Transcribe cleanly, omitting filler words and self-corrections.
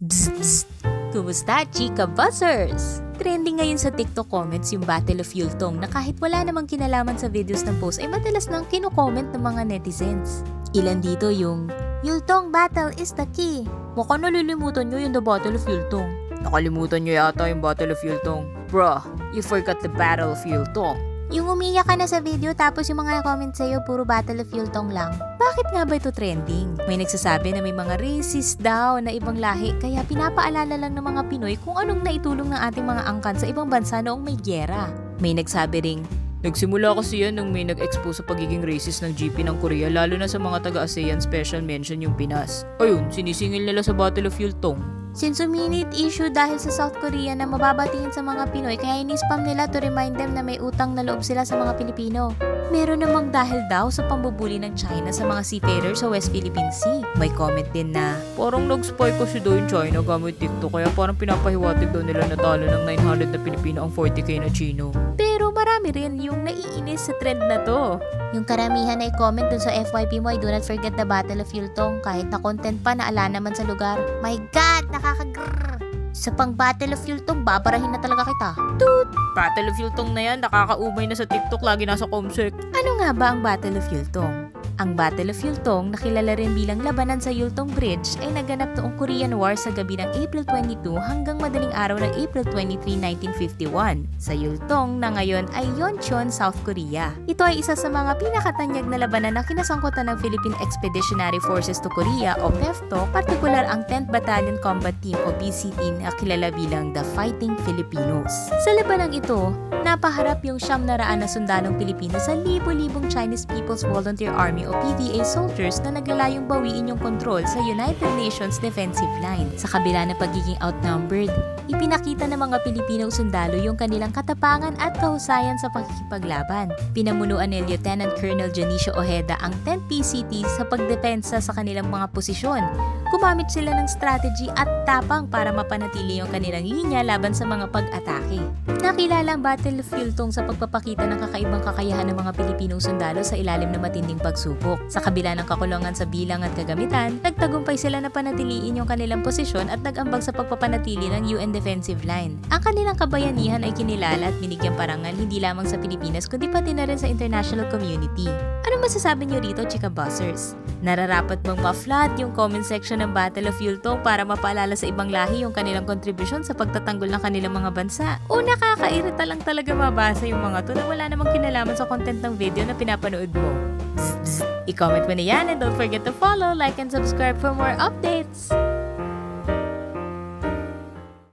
Bzz, bzz. Kumusta, Chika Buzzers? Trending ngayon sa TikTok comments yung Battle of Yultong na kahit wala namang kinalaman sa videos ng post ay madalas nang kino-comment ng mga netizens. Ilan dito yung, Yultong battle is the key. Mukhang nalilimutan nyo yung The Battle of Yultong. Nakalimutan nyo yata yung Battle of Yultong. Bruh, you forgot the Battle of Yultong. Yung umiyak ka na sa video tapos yung mga comment sa'yo puro Battle of Yultong lang. Bakit nga ba ito trending? May nagsasabi na may mga racist daw na ibang lahi kaya pinapaalala lang ng mga Pinoy kung anong naitulong ng ating mga angkan sa ibang bansa noong may gyera. May nagsabi ring, nagsimula kasi yan nung may nag-expose sa pagiging racist ng GP ng Korea lalo na sa mga taga-ASEAN special mention yung Pinas. Ayun, sinisingil nila sa Battle of Yultong. Since uminit issue dahil sa South Korea na mababatingin sa mga Pinoy kaya inispam nila to remind them na may utang na loob sila sa mga Pilipino. Meron namang dahil daw sa pambubuli ng China sa mga seafarers sa West Philippine Sea. May comment din na, parang nag-spy kasi daw yung China gamit TikTok kaya parang pinapahiwatig daw nila natalo ng 900 na Pilipino ang 40k na Chino. Pero marami rin yung naiinis sa trend na to. Yung karamihan ay comment dun sa FYP mo ay do not forget the Battle of Yultong kahit na content pa na ala naman sa lugar. My God, nakakagrrr! Sa pang Battle of Yultong, babarahin na talaga kita. Toot! Battle of Yultong na yan, nakakaumay na sa TikTok, lagi nasa Comsec. Ano nga ba ang Battle of Yultong? Ang Battle of Yultong, na kilala rin bilang labanan sa Yultong Bridge, ay naganap noong Korean War sa gabi ng April 22 hanggang madaling araw ng April 23, 1951 sa Yultong na ngayon ay Yeoncheon, South Korea. Ito ay isa sa mga pinakatanyag na labanan na kinasangkutan ng Philippine Expeditionary Forces to Korea o PEFTO, partikular ang 10th Battalion Combat Team o BCT na kilala bilang The Fighting Filipinos. Sa labanang ito, napaharap yung 900 na sundalong Pilipino sa libo-libong Chinese People's Volunteer Army o PVA soldiers na naglalayong bawiin yung kontrol sa United Nations defensive line. Sa kabila ng pagiging outnumbered, ipinakita ng mga Pilipinong sundalo yung kanilang katapangan at kahusayan sa pakikipaglaban. Pinamunuan ni Lieutenant Colonel Janicio Ojeda ang 10th PCT sa pagdepensa sa kanilang mga posisyon. Gumamit sila ng strategy at tapang para mapanatili yung kanilang linya laban sa mga pag-atake. Nakilala ang Battle of Yultong sa pagpapakita ng kakaibang kakayahan ng mga Pilipinong sundalo sa ilalim ng matinding pagsubok. Sa kabila ng kakulungan sa bilang at kagamitan, nagtagumpay sila na panatiliin yung kanilang posisyon at nag-ambag sa pagpapanatili ng UN defensive line. Ang kanilang kabayanihan ay kinilala at binigyan parangal hindi lamang sa Pilipinas kundi pati na rin sa international community. Ano masasabi niyo rito, Chika Buzzers? Nararapat bang ma-flood yung comment section ng Battle of Yultong para mapaalala sa ibang lahi yung kanilang kontribusyon sa pagtatanggol ng kanilang mga bansa? O nakakairita lang talaga mabasa yung mga to na wala namang kinalaman sa content ng video na pinapanood mo? Bzz, bzz. I-comment mo na yan and don't forget to follow, like, and subscribe for more updates!